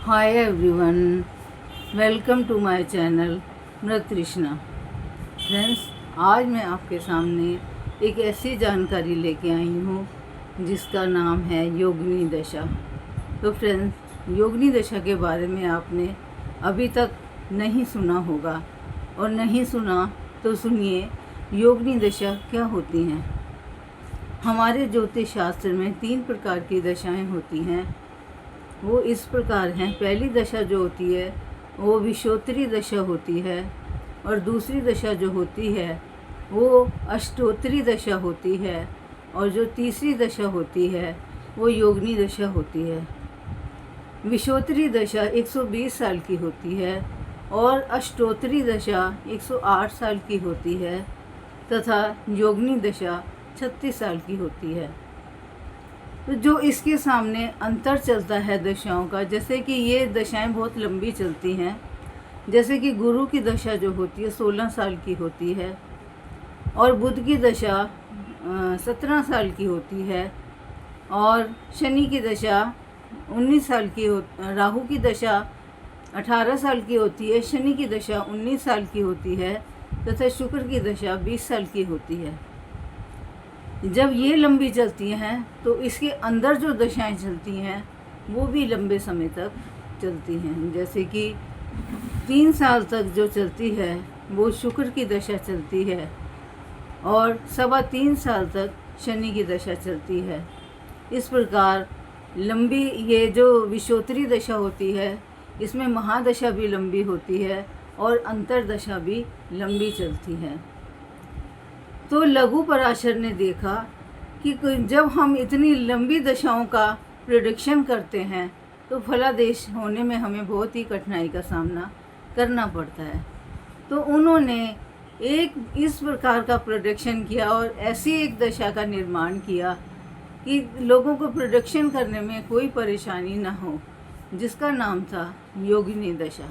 Hi everyone, welcome to my channel Mrit Trishna. Friends, आज मैं आपके सामने एक ऐसी जानकारी लेके आई हूँ जिसका नाम है योगिनी दशा। तो फ्रेंड्स, योगिनी दशा के बारे में आपने अभी तक नहीं सुना होगा, और नहीं सुना तो सुनिए योगिनी दशा क्या होती हैं। हमारे ज्योतिष शास्त्र में 3 प्रकार की दशाएं होती हैं। वो इस प्रकार हैं। पहली दशा जो होती है वो विषोत्तरी दशा होती है, और दूसरी दशा जो होती है वो अष्टोत्तरी दशा होती है, और जो तीसरी दशा होती है वो योगिनी दशा होती है। विषोत्तरी दशा 120 साल की होती है, और अष्टोत्तरी दशा 108 साल की होती है, तथा योगिनी दशा 36 साल की होती है। तो जो इसके सामने अंतर चलता है दशाओं का, जैसे कि ये दशाएं बहुत लंबी चलती हैं। जैसे कि गुरु की दशा जो होती है 16 साल की होती है, और बुध की दशा 17 साल की होती है, और शनि की दशा 19 साल की राहु की दशा 18 साल की होती है, शनि की दशा 19 साल की होती है, तथा शुक्र की दशा 20 साल की होती है। जब ये लंबी चलती हैं तो इसके अंदर जो दशाएं चलती हैं वो भी लंबे समय तक चलती हैं। जैसे कि 3 साल तक जो चलती है वो शुक्र की दशा चलती है, और 3.25 साल तक शनि की दशा चलती है। इस प्रकार लंबी ये जो विषोत्तरी दशा होती है इसमें महादशा भी लंबी होती है, और अंतरदशा भी लंबी चलती है। तो लघु पराशर ने देखा कि जब हम इतनी लंबी दशाओं का प्रेडिक्शन करते हैं तो फलादेश होने में हमें बहुत ही कठिनाई का सामना करना पड़ता है। तो उन्होंने एक इस प्रकार का प्रेडिक्शन किया, और ऐसी एक दशा का निर्माण किया कि लोगों को प्रेडिक्शन करने में कोई परेशानी ना हो, जिसका नाम था योगिनी दशा।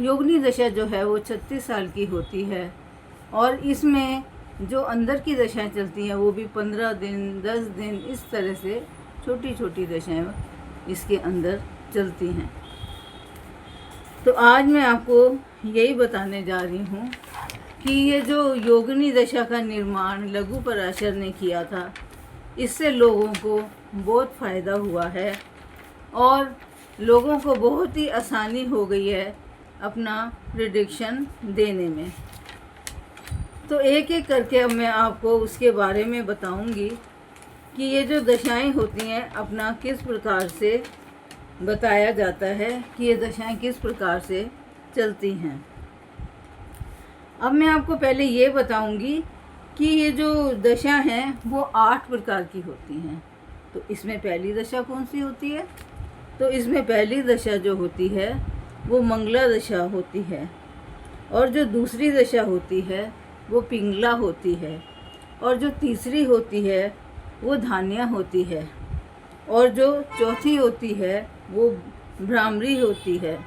योगिनी दशा जो है वो 36 साल की होती है, और इसमें जो अंदर की दशाएं चलती हैं वो भी 15 दिन 10 दिन इस तरह से छोटी छोटी दशाएं इसके अंदर चलती हैं। तो आज मैं आपको यही बताने जा रही हूँ कि ये जो योगिनी दशा का निर्माण लघु पराशर ने किया था, इससे लोगों को बहुत फ़ायदा हुआ है, और लोगों को बहुत ही आसानी हो गई है अपना प्रेडिक्शन देने में। तो एक एक करके अब मैं आपको उसके बारे में बताऊंगी कि ये जो दशाएं होती हैं अपना किस प्रकार से बताया जाता है कि ये दशाएं किस प्रकार से चलती हैं। अब मैं आपको पहले ये बताऊंगी कि ये जो दशा हैं वो 8 प्रकार की होती हैं। तो इसमें पहली दशा कौन सी होती है? तो इसमें पहली दशा जो होती है वो मंगला दशा होती है, और जो दूसरी दशा होती है वो पिंगला होती है, और जो तीसरी होती है वो धान्या होती है, और जो चौथी होती है वो भ्रामरी होती है,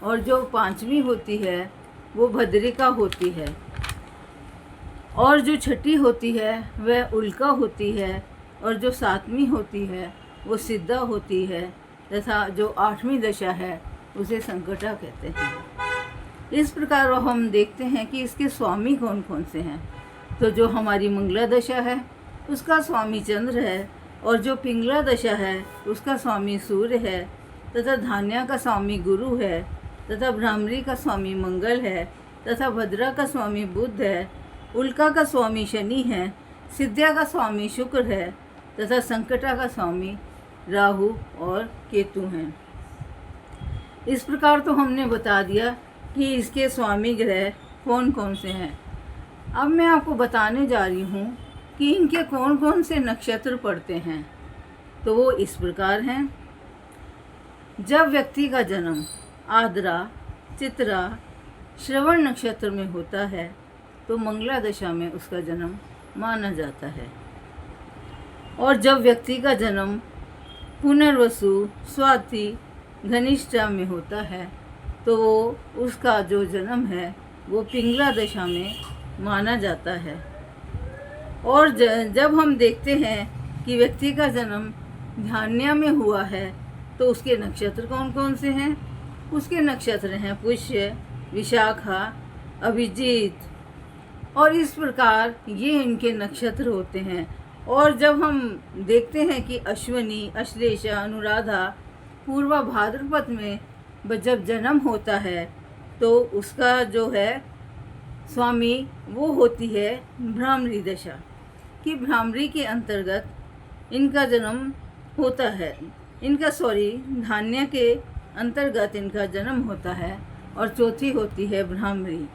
और जो 5वीं होती है वो भद्रिका होती है, और जो छठी होती है वह उल्का होती है, और जो 7वीं होती है वो सिद्धा होती है, तथा जो 8वीं दशा है उसे संकटा कहते हैं। इस प्रकार हम देखते हैं कि इसके स्वामी कौन कौन से हैं। तो जो हमारी मंगला दशा है उसका स्वामी चंद्र है, और जो पिंगला दशा है उसका स्वामी सूर्य है, तथा धान्या का स्वामी गुरु है, तथा भ्रामरी का स्वामी मंगल है, तथा भद्रा का स्वामी बुध है, उल्का का स्वामी शनि है, सिद्ध्या का स्वामी शुक्र है, तथा संकटा का स्वामी राहु और केतु हैं। इस प्रकार तो हमने बता दिया कि इसके स्वामी ग्रह कौन कौन से हैं। अब मैं आपको बताने जा रही हूँ कि इनके कौन कौन से नक्षत्र पड़ते हैं। तो वो इस प्रकार हैं। जब व्यक्ति का जन्म आद्रा, चित्रा, श्रवण नक्षत्र में होता है तो मंगला दशा में उसका जन्म माना जाता है, और जब व्यक्ति का जन्म पुनर्वसु, स्वाति, धनिष्ठा में होता है तो वो उसका जो जन्म है वो पिंगला दशा में माना जाता है। और जब हम देखते हैं कि व्यक्ति का जन्म धान्या में हुआ है तो उसके नक्षत्र कौन कौन से हैं? उसके नक्षत्र हैं पुष्य, विशाखा, अभिजीत, और इस प्रकार ये इनके नक्षत्र होते हैं। और जब हम देखते हैं कि अश्विनी, अश्लेषा, अनुराधा, पूर्वा भाद्रपद में जब जन्म होता है तो उसका जो है स्वामी वो होती है भ्रामरी दशा, कि भ्रामरी के अंतर्गत इनका जन्म होता है। धान्य के अंतर्गत इनका जन्म होता है। और चौथी होती है भ्रामरी।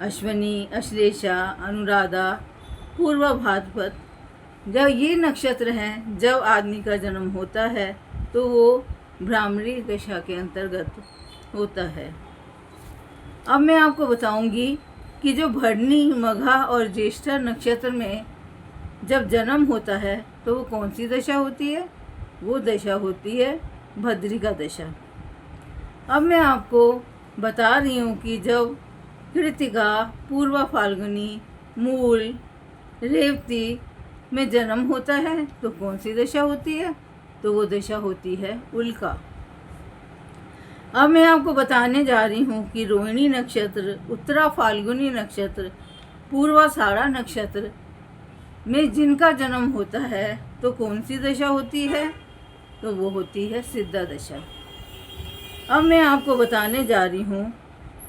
अश्विनी, अश्लेषा, अनुराधा, पूर्वा भाद्रपद, जब ये नक्षत्र हैं, जब आदमी का जन्म होता है तो वो भ्रामरी दशा के अंतर्गत होता है। अब मैं आपको बताऊंगी कि जो भरणी, मघा और ज्येष्ठा नक्षत्र में जब जन्म होता है तो वो कौन सी दशा होती है? वो दशा होती है भद्रिका दशा। अब मैं आपको बता रही हूँ कि जब कृतिका, पूर्वा फाल्गुनी, मूल, रेवती में जन्म होता है तो कौन सी दशा होती है? तो वो दशा होती है उल्का। अब मैं आपको बताने जा रही हूँ कि रोहिणी नक्षत्र, उत्तरा फाल्गुनी नक्षत्र, पूर्वाषाढ़ा नक्षत्र में जिनका जन्म होता है तो कौन सी दशा होती है? तो वो होती है सिद्धा दशा। अब मैं आपको बताने जा रही हूँ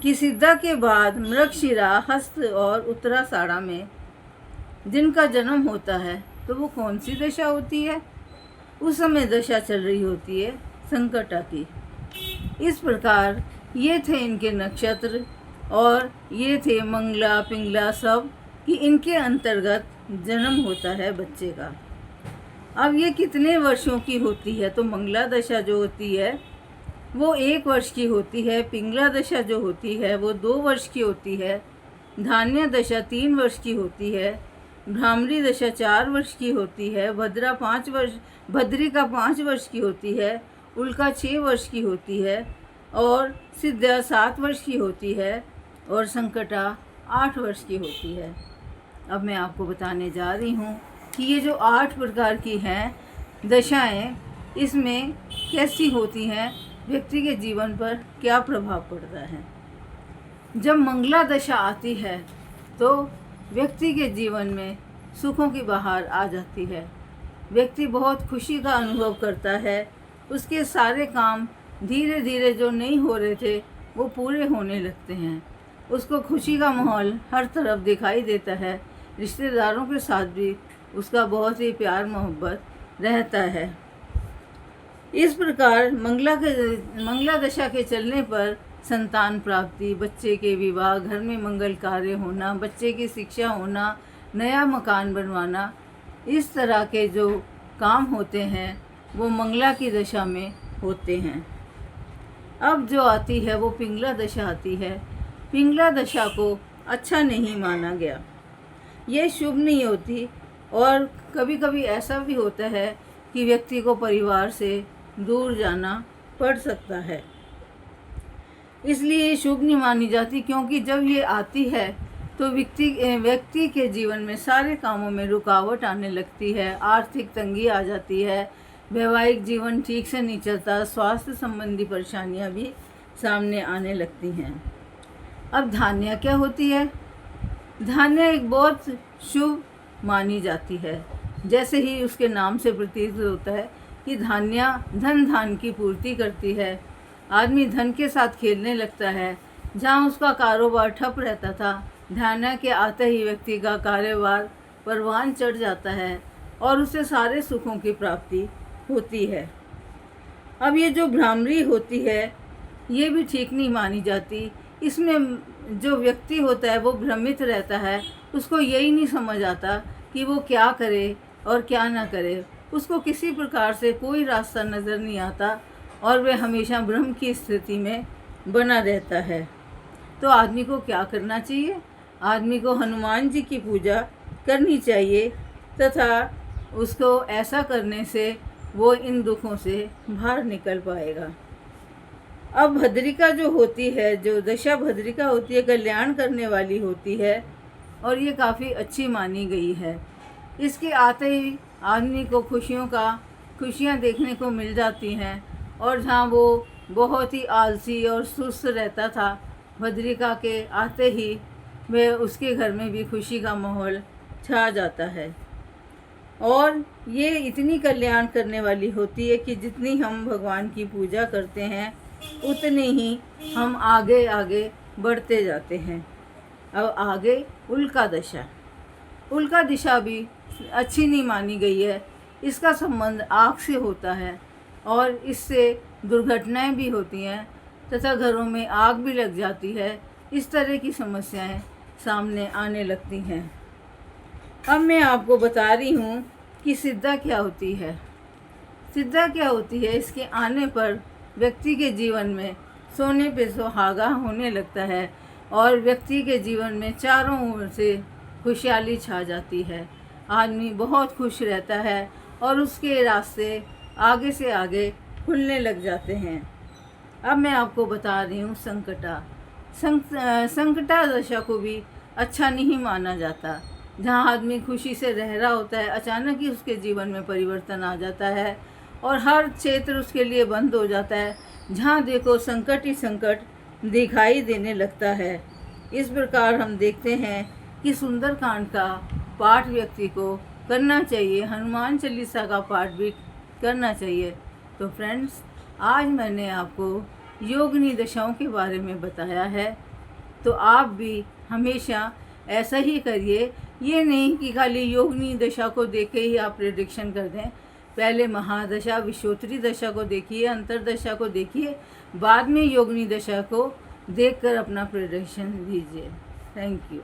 कि सिद्धा के बाद मृगशिरा, हस्त और उत्तराषाढ़ा में जिनका जन्म होता है तो वो कौन सी दशा होती है? उस समय दशा चल रही होती है संकटा की। इस प्रकार ये थे इनके नक्षत्र, और ये थे मंगला, पिंगला सब, कि इनके अंतर्गत जन्म होता है बच्चे का। अब ये कितने वर्षों की होती है? तो मंगला दशा जो होती है वो 1 वर्ष की होती है, पिंगला दशा जो होती है वो 2 वर्ष की होती है, धान्य दशा 3 वर्ष की होती है, भ्रामरी दशा 4 वर्ष की होती है, भद्रिका 5 वर्ष की होती है, उल्का 6 वर्ष की होती है, और सिद्धा 7 वर्ष की होती है, और संकटा 8 वर्ष की होती है। अब मैं आपको बताने जा रही हूँ कि ये जो 8 प्रकार की हैं दशाएं, इसमें कैसी होती हैं, व्यक्ति के जीवन पर क्या प्रभाव पड़ता है। जब मंगला दशा आती है तो व्यक्ति के जीवन में सुखों की बहार आ जाती है। व्यक्ति बहुत खुशी का अनुभव करता है। उसके सारे काम धीरे धीरे जो नहीं हो रहे थे वो पूरे होने लगते हैं। उसको खुशी का माहौल हर तरफ दिखाई देता है। रिश्तेदारों के साथ भी उसका बहुत ही प्यार मोहब्बत रहता है। इस प्रकार मंगला दशा के चलने पर संतान प्राप्ति, बच्चे के विवाह, घर में मंगल कार्य होना, बच्चे की शिक्षा होना, नया मकान बनवाना, इस तरह के जो काम होते हैं वो मंगला की दशा में होते हैं। अब जो आती है वो पिंगला दशा आती है। पिंगला दशा को अच्छा नहीं माना गया, ये शुभ नहीं होती, और कभी कभी ऐसा भी होता है कि व्यक्ति को परिवार से दूर जाना पड़ सकता है। इसलिए ये शुभ नहीं मानी जाती, क्योंकि जब ये आती है तो व्यक्ति के जीवन में सारे कामों में रुकावट आने लगती है, आर्थिक तंगी आ जाती है, वैवाहिक जीवन ठीक से नहीं चलता, स्वास्थ्य संबंधी परेशानियां भी सामने आने लगती हैं। अब धान्या क्या होती है? धान्या एक बहुत शुभ मानी जाती है। जैसे ही उसके नाम से प्रतीत होता है कि धान्या धन धान की पूर्ति करती है। आदमी धन के साथ खेलने लगता है। जहाँ उसका कारोबार ठप रहता था, धान्या के आते ही व्यक्ति का कारोबार परवान चढ़ जाता है और उसे सारे सुखों की प्राप्ति होती है। अब ये जो भ्रामरी होती है ये भी ठीक नहीं मानी जाती। इसमें जो व्यक्ति होता है वो भ्रमित रहता है, उसको यही नहीं समझ आता कि वो क्या करे और क्या ना करे। उसको किसी प्रकार से कोई रास्ता नज़र नहीं आता और वह हमेशा भ्रम की स्थिति में बना रहता है। तो आदमी को क्या करना चाहिए? आदमी को हनुमान जी की पूजा करनी चाहिए तथा उसको ऐसा करने से वो इन दुखों से बाहर निकल पाएगा। अब भद्रिका जो होती है, जो दशा भद्रिका होती है, कल्याण करने वाली होती है और ये काफ़ी अच्छी मानी गई है। इसके आते ही आदमी को खुशियाँ देखने को मिल जाती हैं और जहाँ वो बहुत ही आलसी और सुस्त रहता था, भद्रिका के आते ही वह उसके घर में भी खुशी का माहौल छा जाता है। और ये इतनी कल्याण करने वाली होती है कि जितनी हम भगवान की पूजा करते हैं उतनी ही हम आगे आगे बढ़ते जाते हैं। अब आगे उल्का दशा। उल्का दिशा भी अच्छी नहीं मानी गई है। इसका संबंध आग से होता है और इससे दुर्घटनाएं भी होती हैं तथा घरों में आग भी लग जाती है। इस तरह की समस्याएं सामने आने लगती हैं। अब मैं आपको बता रही हूँ कि सिद्धा क्या होती है। सिद्धा क्या होती है, इसके आने पर व्यक्ति के जीवन में सोने पे सुहागा होने लगता है और व्यक्ति के जीवन में चारों ओर से खुशहाली छा जाती है। आदमी बहुत खुश रहता है और उसके रास्ते आगे से आगे खुलने लग जाते हैं। अब मैं आपको बता रही हूँ संकटा। संकटा दशा को भी अच्छा नहीं माना जाता। जहाँ आदमी खुशी से रह रहा होता है, अचानक ही उसके जीवन में परिवर्तन आ जाता है और हर क्षेत्र उसके लिए बंद हो जाता है। जहाँ देखो संकट ही संकट दिखाई देने लगता है। इस प्रकार हम देखते हैं कि सुंदरकांड का पाठ व्यक्ति को करना चाहिए, हनुमान चालीसा का पाठ भी करना चाहिए। तो फ्रेंड्स, आज मैंने आपको योगिनी दशाओं के बारे में बताया है, तो आप भी हमेशा ऐसा ही करिए। ये नहीं कि खाली योगिनी दशा को देख के ही आप प्रेडिक्शन कर दें। पहले महादशा विश्वोत्तरी दशा को देखिए, अंतरदशा को देखिए, बाद में योगिनी दशा को देखकर अपना प्रेडिक्शन दीजिए। Thank you.